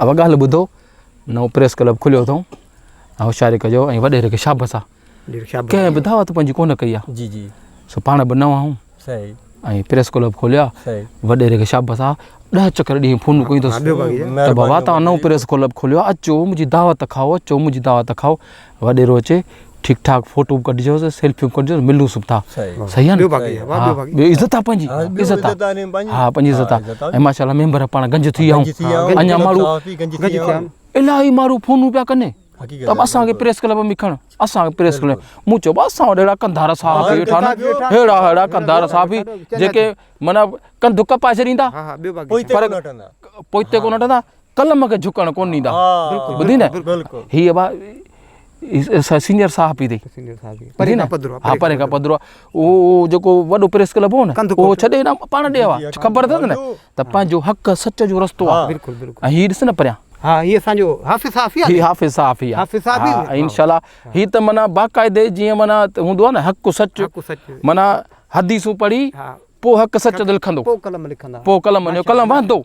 अब ॻाल्हि ॿुधो नओं प्रेस क्लब खुलियो अथऊं ऐं होशियारी कजो ऐं वॾेरे खे शाबाश आहे कंहिं बि दावत पंहिंजी कोन कई आहे जी जी सो पाण बि नवां आहियूं सही ऐं प्रेस क्लब खोलियो आहे वॾेरे खे शाबाश आहे 10 चकर ॾींहं फोन कयूं अथसि त बाबा तव्हां नओं प्रेस क्लब खोलियो आहे अचो मुंहिंजी दावत खाओ अचो मुंहिंजी दावत खाओ वॾेरो अचे ठीक ठाक फोटो कढिजोसि सेल्फियूं कढिजोसि मिलूं सुब था सही आहे न इज़त आहे पंहिंजी इज़त आहे हा पंहिंजी इज़त आहे ऐं माशाल्लाह मेंबर पाण गंज थी विया अञा माण्हू इलाही माण्हू फोनूं पिया कनि त असांखे प्रेस क्लब में खण असांखे प्रेस क्लब मूं चयो असां वटि अहिड़ा कंधार साफ़ वेठा न अहिड़ा कंधार साफ़ी जेके माना कंध कपाए छॾींदा पोइते कोन हटंदा कलम खे झुकण कोन ॾींदा ॿुधी न हीअ सीनियर साहब ई अथई हा परे खां पधरो उहो जेको वॾो प्रेस क्लब हो न उहो छॾे न पाण ॾे आहे ख़बर अथसि न त पंहिंजो हक़ सच जो रस्तो आहे ऐं हीअ ॾिस न परियां हाँ ये असांजो हाफ़िज़ साफ़ी आहे हाफ़िज़ साफ़ी आहे इंशाल्लाह हीअ त माना बाक़ाइदे जीअं माना हूंदो आहे न हक़ सच माना हदीसूं पढ़ी पोइ हक़ सच ते लिखंदो पोइ कलम जो कलम वहंदो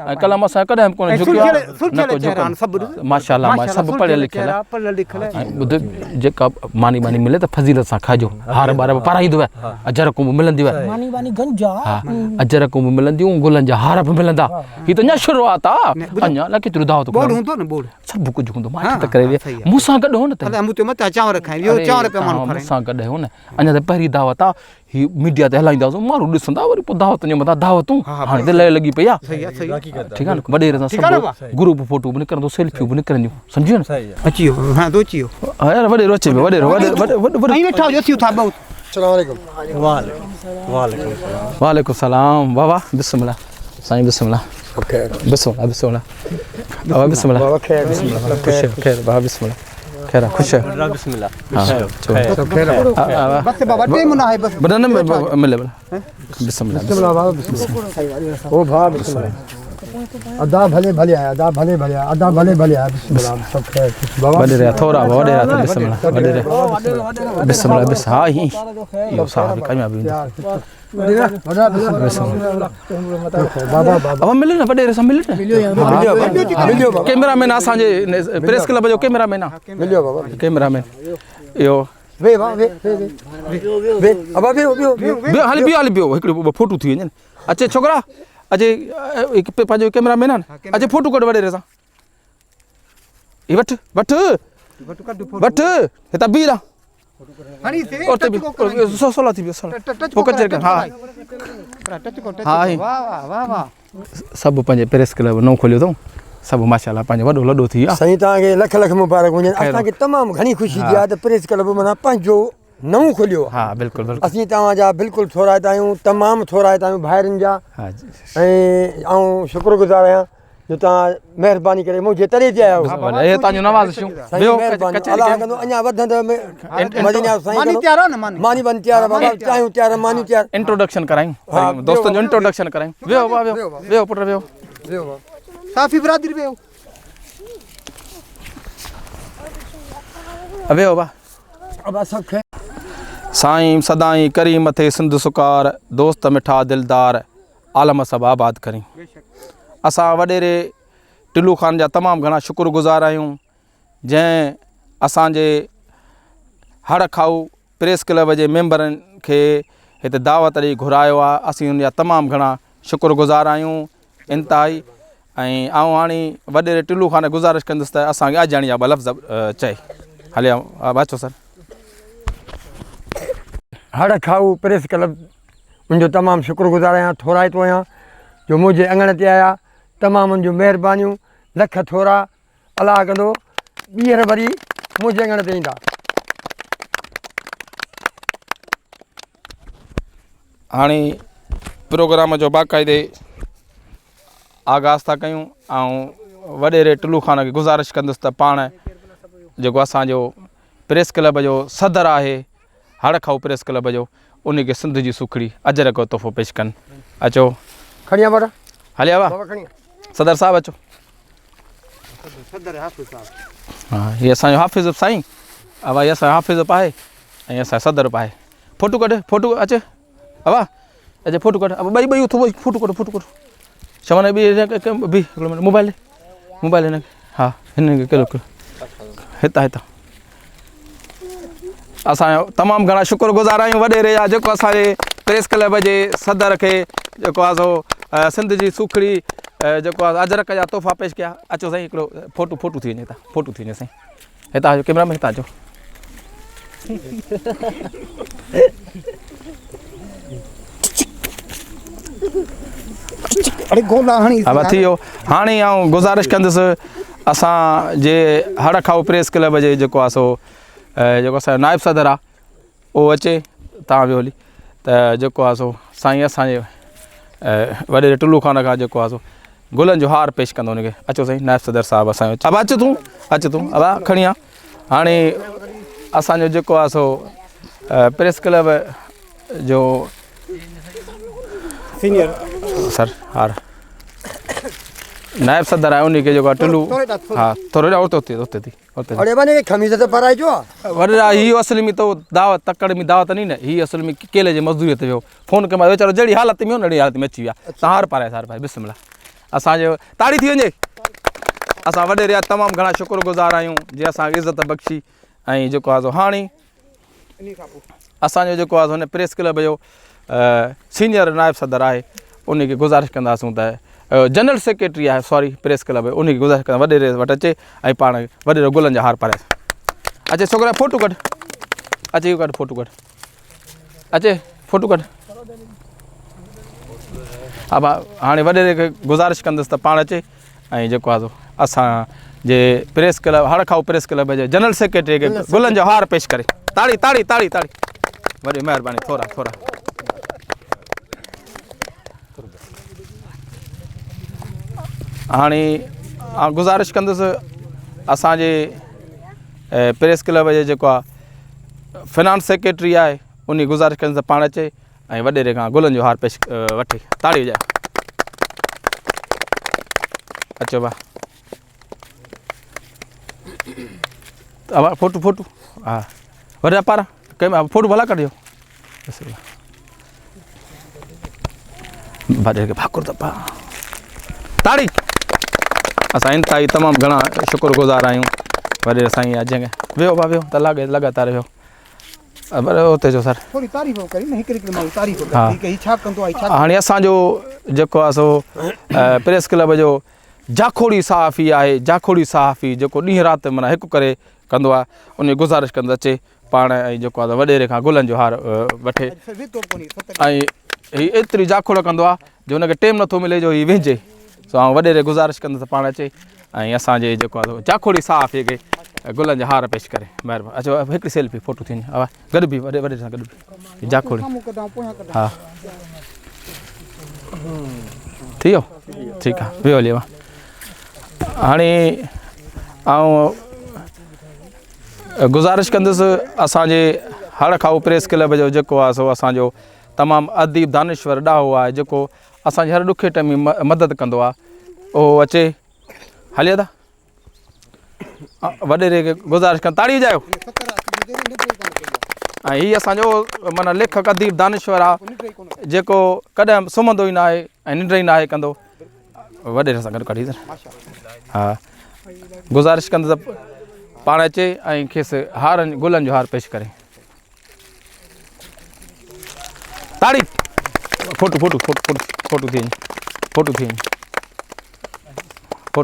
ऐं कलम असां कॾहिं कोन झुकियो आहे माशाल्लाह सभु पढ़ियल लिखियल ऐं ॿुध जेका मानी बानी मिले त फज़ीलत सां खाइजो हार ॿार बि पाराईंदो आहे अजर कुंभ मिलंदियूं हा अजर कुंभ मिलंदियूं गुलनि जा हार बि मिलंदा हीअ त अञा शुरूआत आहे अञा अलाए केतिरो दावत सभु कुझु हूंदो मां त करे मूंसां गॾु हो न मूंसां गॾु हो न अञा त पहिरीं दावत आहे हीअ मीडिया ते हलाईंदासीं माण्हू ॾिसंदा वरी पोइ दावतुनि जे मथां दावतूं हाणे त लॻी पई आहे ठीकु आहे न वॾेरे सां सभु ग्रुप फोटो बि निकिरंदो सेल्फियूं बि निकिरंदियूं सम्झियो न अची वियो हां तो अची वियो यार वॾेरो अचे पियो वालेकुम सलाम बाबा बिस्मिल्लाह साईं बिस्मिल्लाह बिस्मिल्लाह बाबा बिस्मिल्लाह खैर बाबा बिस्मिल्लाह खैर खुश है बिस्मिल्लाह बस बाबा टाइम ना है बस बदन में मिले बिस्मिल्लाह बाबा बिस्मिल्लाह ओ भा बिस्मिल्लाह अदा भले भले आया अदा भले भले अदा भले भले आया बिस्मिल्लाह सब खैर बाबा वडे रे थोड़ा वडे रे बिस्मिल्लाह वडे रे बिस्मिल्लाह बिस हा ही यो साहब कमिया भी बाबा मिले ना वडे रे सब मिले मिलियो कैमरामैन असांजे प्रेस क्लब जो कैमरामैन मिलियो बाबा कैमरामैन यो वे अब वे हाली बियो हिकड़ो फोटो थी वने अचे छोकरा अजे एक पंहिंजो कैमरामैन आहे न अचे फोटो कढ वॾेरे सां ही वठ हितां बीह रहा हनी से सोला थी वियो पोइ कचरे कर हा वाह सभु पंहिंजे प्रेस क्लब नओं खोलियो अथऊं सभु माशाल्लाह पंहिंजो वॾो लॾो थी वियो आहे साईं तव्हांखे लख लख मुबारक हुजनि असांखे तमामु घणी ख़ुशी थी आहे त प्रेस क्लब माना पंहिंजो नओं खोलियो हा बिल्कुलु असीं तव्हांजा बिल्कुलु थोराइता आहियूं तमामु थोराइता आहियूं ॿाहिरिनि जा ऐं शुक्रगुज़ार आहियां जो तव्हां महिरबानी करे मुंहिंजे तरे ते आया आहियो तव्हांजो नवाज़िशूं अञा वधंदव मानी बन तयार बाबा चाहियूं तयार मानी तयार इंट्रोडक्शन करायूं दोस्तनि जो इंट्रोडक्शन करायूं वियो पुट वियो साफ़ी बिरादरी वियो बा साईं सदाई करीम थे सिंध सुकार दोस्त मिठा दिलदार आलम सब आबाद करी असां वॾेरे टिल्लू ख़ान जा तमामु घणा शुक्रगुज़ार आहियूं जंहिं असांजे हड़ खाऊ प्रेस क्लब जे मेंबरनि खे हिते दावत ॾेई घुरायो आहे असीं उन जा तमामु घणा शुक्रगुज़ार आहियूं इंतिहाई ऐं हाणे वॾेरे टिल्लू ख़ान गुज़ारिश कंदुसि त असांखे अॼाणी जा ॿ लफ़्ज़ चए हलिया अचो सर हड़ खाऊ प्रेस क्लब मुंहिंजो तमामु शुक्रगुज़ार आहियां थोराइतो आहियां जो मुंहिंजे अङण ते आया तमामु मुंहिंजूं महिरबानियूं लख थोरा अलाह कंदो ॿीहर वरी मुंहिंजे अङण ते ईंदा हाणे प्रोग्राम जो बाक़ाइदे आगाज़ था कयूं ऐं वॾेरे टिल्लू ख़ान खे गुज़ारिश कंदुसि त पाण जेको असांजो प्रेस क्लब जो सदर आहे हड़ खाऊ प्रेस क्लब जो उनखे सिंध जी सुखड़ी अजर को तोहफ़ो पेश कनि अचो खणिया ॿार हलिया वा सदर साहब अचो हा हीअ असांजो हाफ़िज़ साईं अवा हीअ असांजो हाफ़िज़ पाए ऐं असांजो सदर पाए फोटो कढ फोटो अचे अवा फोटो कढ ॿई फोटो कढो शमन बि मोबाइल मोबाइल हिन हाँ हिन किलो हितां हितां असांजो तमामु घणा शुक्रगुज़ार आहियूं वॾेरे जा जेको असांजे प्रेस क्लब जे सदर खे जेको आहे सो सिंध जी सुखड़ी जेको आहे अजरक जा तोहफ़ा पेश कया अचो साईं हिकिड़ो फोटू थी वञे हितां फोटू थी वञे साईं हितां अचो कैमरा में हितां अचो हा थी वियो हाणे आउं गुज़ारिश कंदुसि असांजे हड़ खाओ प्रेस क्लब जे जेको आहे सो जेको असांजो नाइब सदर आहे उहो अचे तव्हां वियो हली त जेको आहे सो साईं असांजे वॾे टुल्लू खान खां जेको आहे सो गुलनि जो हार पेश कंदो हुनखे अचो साईं नाइब सदर साहिबु असांजो अब अच तूं अब खणी आ हाणे असांजो जेको आहे सो प्रेस क्लब जो सीनियर सर हार नायब सदर आहे उनखे जेको आहे टुल्लू हा थोरो उते थी अरे बने खमीज़ तो पराइजो वॾेरा हीअ असुल में तो दावत तकड़ में दावत नहीं न हीअ असुल में केले जे मज़दूरी ते वियो फ़ोन कयो वीचारो जहिड़ी हालत में अहिड़ी हालत में अची विया तव्हां हार पाराए सार भाई बिस्मिल्लाह असांजो ताड़ी थी वञे असां वॾेरे जा तमामु घणा शुक्रगुज़ार आहियूं जंहिं असांखे इज़त बख़्शी ऐं जेको आहे सो हाणे असांजो जेको आहे हुन प्रेस क्लब जो सीनियर नायब सदर आहे उनखे गुज़ारिश कंदासूं त जनरल सेक्रेटरी आहे सॉरी प्रेस क्लब उनखे गुज़ारिश कंदा वॾेरे वटि अचे ऐं पाण वॾेरे गुलनि जा हार पाराए अचे छोकिरा फोटू कढ अचे इहो कढ फोटू कढ अचे फोटू कढ हा भाउ हाणे वॾेरे खे गुज़ारिश कंदुसि त पाण अचे ऐं जेको आहे असांजे प्रेस क्लब हड़ खाओ प्रेस क्लब जे जनरल सेक्रेटरी खे गुलनि जो हार पेश करे ताड़ी ताड़ी ताड़ी ताड़ी वॾी महिरबानी थोरा हाणे गुज़ारिश कंदुसि असांजे प्रेस क्लब जे जेको आहे फिनांस सेक्रेटरी आहे उन गुज़ारिश कंदुसि पाण अचे ऐं वॾेरे खां गुलनि जो हार पेश वठे ताड़ी हुजे अचो भाउ अब फोटू हा वॾा पारा कंहिं फोटू भला कढियो वॾेरे खे भाकुर त पा ताड़ी असां इंतिहाई तमामु घणा शुक्रगुज़ार आहियूं वॾेरे साईं अॼु वियो भाउ वियो त लॻातार वियो उते जो सर हाणे असांजो जेको आहे सो प्रेस क्लब जो जाखोड़ी सहाफ़ी आहे जाखोड़ी सहाफ़ी जेको ॾींहुं राति माना हिकु करे कंदो आहे उन गुज़ारिश कंदो अचे पाण ऐं जेको आहे वॾेरे खां गुलनि जो हार वठे ऐं हीअ एतिरी जाखोड़ कंदो आहे जो हुनखे टेम नथो मिले जो हीअ विझे सो आउं वॾेरे गुज़ारिश कंदुसि पाण अचे ऐं असांजे जेको आहे जाखोड़ी सहाफ़ी खे गुलनि जा हार पेश करे महिरबानी अचो हिकिड़ी सेल्फी फोटो थी वञे हा गॾु बि वॾे सां गॾु बि जाखोड़ी हा थी वियो ठीकु आहे वियो हली हाणे आउं गुज़ारिश कंदुसि असांजे हड़ खाओ प्रेस क्लब जो जेको आहे सो असांजो तमामु अदीब दानिश्वर ॾाहो आहे जेको असांजे हर ॾुखे टाइम में मदद कंदो आहे उहो अचे हले था वॾेरे खे गुज़ारिश कनि ताड़ी वॼायो ऐं हीअ असांजो माना लेखक अदीब दानिश्वर आहे जेको कॾहिं सुम्हंदो ई न आहे ऐं निंड ई न आहे कंदो वॾेरे सां गॾु कढी हा गुज़ारिश कंदुसि पाण अचे ऐं खेसि हारनि गुलनि जो हार पेश करे ताड़ी फोटू थी वञे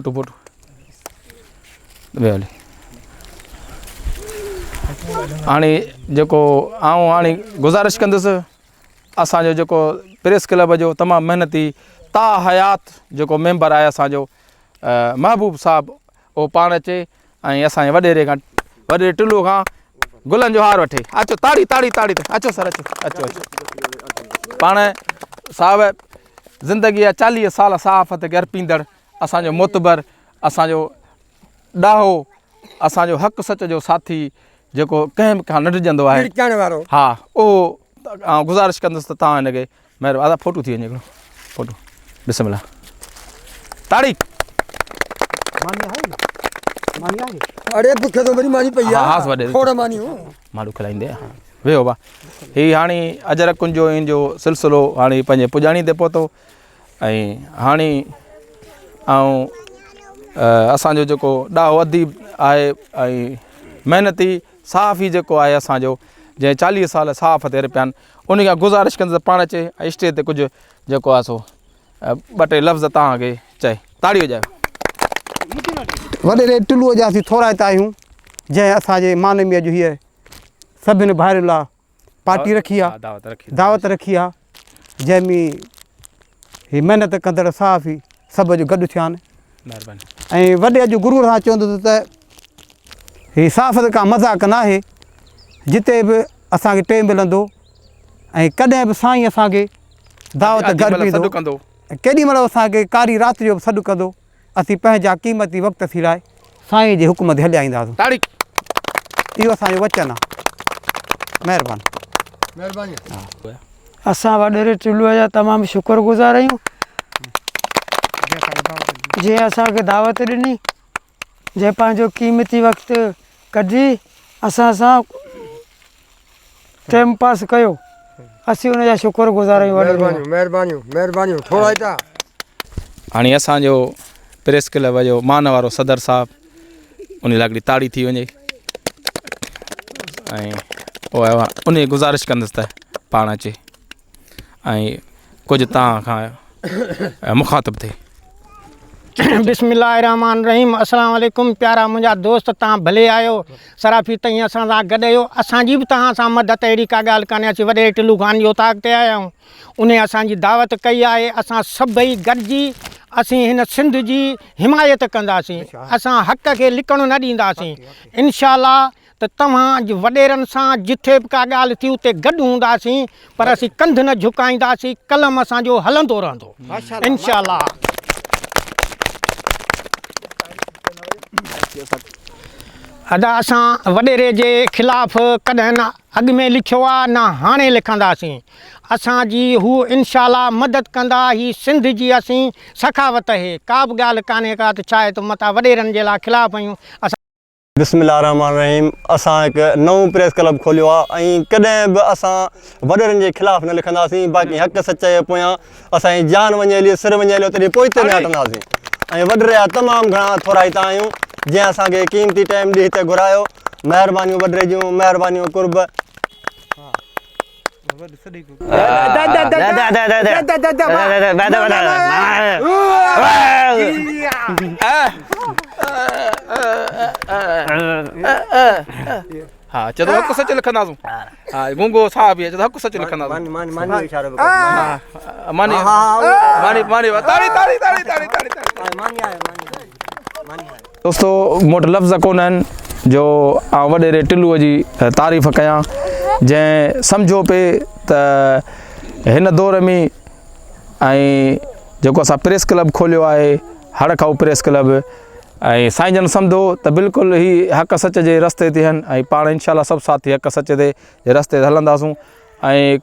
फोटू वियो हली हाणे जेको आउं हाणे गुज़ारिश कंदुसि असांजो जेको प्रेस क्लब जो तमामु महिनती ता हयात जेको मेंबर आहे असांजो महबूब साहिबु उहो पाण अचे ऐं असांजे वॾेरे खां वॾेरे टुल्लू खां गुलनि जो हार वठे अचो ताड़ी अचो सर अचो पाण साहिबु ज़िंदगीअ जा 40 साल सहाफ़त खे अर्पींदड़ असांजो मोतबर असांजो ॾाहो असांजो हक़ सच जो साथी जेको कंहिं खां न डिॼंदो आहे हा उहो आउं गुज़ारिश कंदुसि त तव्हां हिनखे महिरबानी फोटू थी वञे हिकिड़ो फोटू बिस्मिल्लाह ताड़ी अरे बुखे तो मेरी मानी पई आहे थोड़ा मानी हो माण्हू खिलाईंदे वियो बा हीअ हाणे अजरक कुंज जो इन जो सिलसिलो हाणे पंहिंजे पुॼाणी ते पहुतो ऐं हाणे आउं असांजो जेको ॾाढो अदीब आहे ऐं महिनती साफ़ ई जेको आहे असांजो जंहिं 40 साल साफ़ ते पिया आहिनि उन खां गुज़ारिश कंदुसि पाण अचे ऐं स्टेज ते कुझु जेको आहे सो ॿ टे लफ़्ज़ तव्हांखे चए ताड़ी वॼायो वॾेरे टुलूअ जा असीं थोराइता आहियूं जंहिं असांजे मानवीअ जो हीअ सभिनी भाइरुनि लाइ पार्टी रखी आहे दावत रखी आहे जंहिंमें हीअ महिनत कंदड़ साफ़ ई सभु जो गॾु थिया आहिनि महिरबानी ऐं वॾे अॼु गुरूअ सां चवंदुसि त हीअ साफ़ का मज़ाक़ न आहे जिते बि असांखे टे मिलंदो ऐं कॾहिं बि साईं असांखे दावत घर ॾींदो ऐं केॾी महिल असांखे कारी राति जो बि सॾु कंदो असीं पंहिंजा क़ीमती वक़्त थी लाइ साईं जे हुकुम ते हलिया ईंदासीं इहो असांजो वचन आहे महिरबानी असां वॾेरे टुलूअ जा तमामु शुक्रगुज़ार आहियूं जंहिं असांखे दावत ॾिनी जंहिं पंहिंजो क़ीमती वक़्तु कढी असां सां टाइम पास कयो असीं हुनजा शुक्रगुज़ार आहियूं महिरबानी थोराइता हाणे असांजो प्रेस क्लब जो मान वारो सदर साहिबु उन लाइ हिकिड़ी ताड़ी थी वञे ऐं उन जी गुज़ारिश कंदुसि त पाण अचे ऐं कुझु तव्हां खां मुखातिब थिए बिस्मिल्लाहिर्रहमानिर्रहीम अस्सलाम वालेकुम प्यारा मुंहिंजा दोस्त तव्हां भले आहियो सराफ़ी ताईं असां सां गॾु आहियो असांजी बि तव्हां सां मदद अहिड़ी का ॻाल्हि कान्हे असीं वॾे टिलू ख़ान जी उताक ते आया आहियूं उन असांजी दावत कई आहे असां सभई गॾिजी असीं हिन सिंध जी हिमायत कंदासीं असां हक़ खे लिकणु न ॾींदासीं इंशाअल्लाह त तव्हां वॾेरनि सां जिथे बि का ॻाल्हि थी उते गॾु हूंदासीं पर असीं कंध न झुकाईंदासीं कलम असांजो हलंदो रहंदो इंशाअल्लाह अदा असां वॾेरे जे ख़िलाफ़ कॾहिं न अॻु में लिखियो आहे न हाणे लिखंदासीं असांजी हू इंशाअल्लाह मदद कंदा ही सिंध जी असीं सखावत आहे का बि ॻाल्हि कान्हे का त छा आहे त मथां वॾेरनि जे लाइ ख़िलाफ़ आहियूं असां बिस्मिल्लाहिर्रहमानिर्रहीम असां हिकु नओं प्रेस क्लब खोलियो आहे ऐं कॾहिं बि असां वॾेरनि जे ख़िलाफ़ न लिखंदासीं बाक़ी हक़ सचाई जे पोयां असांजी जान वञे हली सिर वञे हलियो तॾहिं पोइते न हटंदासीं ऐं वॾेरे जा तमामु घणा थोराइता आहियूं जंहिं असांखे क़ीमती टाइम ॾी हिते घुरायो महिरबानियूं वॾेरे जूं महिरबानियूं कुर्ब हा चलो हक़ सच लिखंदासीं हा गुंगो साहब बि चलो हक़ सच लिखंदासीं दोस्तों मोट लफ़्ज़ कोन आहिनि जो आउं वॾेरे टिलूअ जी तारीफ़ कयां जंहिं सम्झो पे त हिन दौर में ऐं जेको असां प्रेस क्लब खोलियो आहे हड़खाऊ प्रेस क्लब ऐं साईं जन सम्झो त बिल्कुलु ई हक़ सच जे रस्ते ते आहिनि ऐं पाण इंशाअल्लाह सभु साथी हक़ सच ते रस्ते ते हलंदासूं ऐं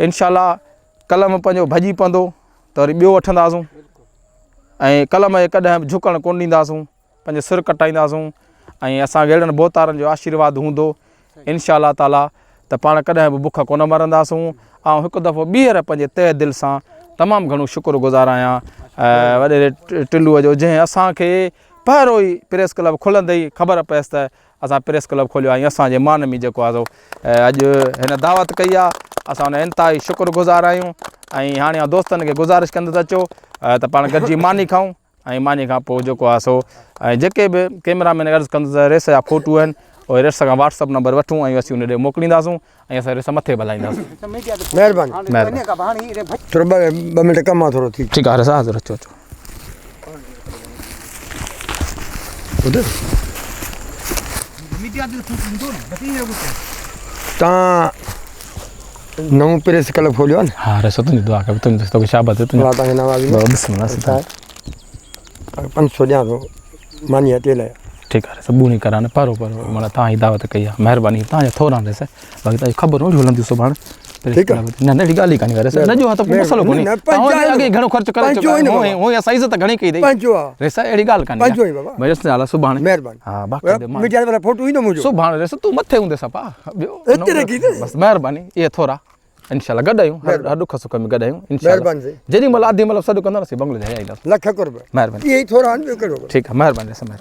इंशाअल्लाह कलम पंहिंजो भॼी पवंदो त वरी ॿियो वठंदासूं ऐं कलम जे कॾहिं बि झुकणु कोन ॾींदासूं पंहिंजे सिर कटाईंदासूं ऐं असांखे अहिड़नि बोतारनि जो आशीर्वाद हूंदो इंशाअल्लाह ताला त पाण कॾहिं बि बुख कोन मरंदासूं ऐं हिकु दफ़ो ॿीहर पंहिंजे तह दिलि सां तमामु घणो शुक्रगुज़ार आहियां वॾेरे टिलूअ जो जंहिं असांखे पहिरियों ई प्रेस क्लब खुलंदे ई ख़बर पएसि त असां प्रेस क्लब खोलियो आहे ऐं असांजे मान में जेको आहे अॼु हिन दावत कई आहे असां हुन इंतिहाई शुक्रगुज़ार आहियूं ऐं हाणे दोस्तनि खे गुज़ारिश कंदुसि अचो त पाण गॾिजी मानी खाऊं ऐं मानी खां पोइ जेको आहे सो ऐं जेके बि कैमरामैन अर्ज़ु कंदुसि रेस जा फ़ोटू आहिनि उहे रेस खां व्हाट्सअप नंबर वठूं ऐं असीं उन ॾे मोकिलींदासूं ऐं असां रेस मथे हलाईंदासीं महिरबानी थोरो ॿ मिंट कमु आहे थोरो ठीकु आहे रेस हाज़ुर अचो अचो तव्हां नओं प्रेस क्लब खोलियो आहे न हा रेस तुंहिंजी दुआ कयो तुंहिंजी तोखे शाबाश तव्हांखे नवाज़ 500 ॾियां थो मानी तेल आहे ठीकु आहे सभु नी करां न परो माना तव्हां जी दावत कई आहे महिरबानी तव्हांजा थोरा रेस बाक़ी तव्हांजी ख़बर न हलंदी सुभाणे ठीकु आहे न अहिड़ी ॻाल्हि ई कान्हे रेस न जो आहे त मसलो कोन्हे अॻे घणो ख़र्चु करे हूअं असां इज़त घणी कई रेस अहिड़ी ॻाल्हि कान्हे रेस हाल सुभाणे महिरबानी हा बाक़ी फोटो ईंदो मुंहिंजो सुभाणे रेस तूं मथे हूंदे सभु ॿियो बसि महिरबानी इहे थोरा इंशाल्लाह गॾु आहियूं हर दुख सुख में गॾु आहियूं इंशाल्लाह महिरबानी साईं। जेॾी महिल आदि महिल सॾु कंदासीं बंगलो जाए ईंदासीं लख रुपए महिरबानी इहे ई थोरा आहिनि ॿियो कहिड़ो ठीकु आहे महिरबानी समय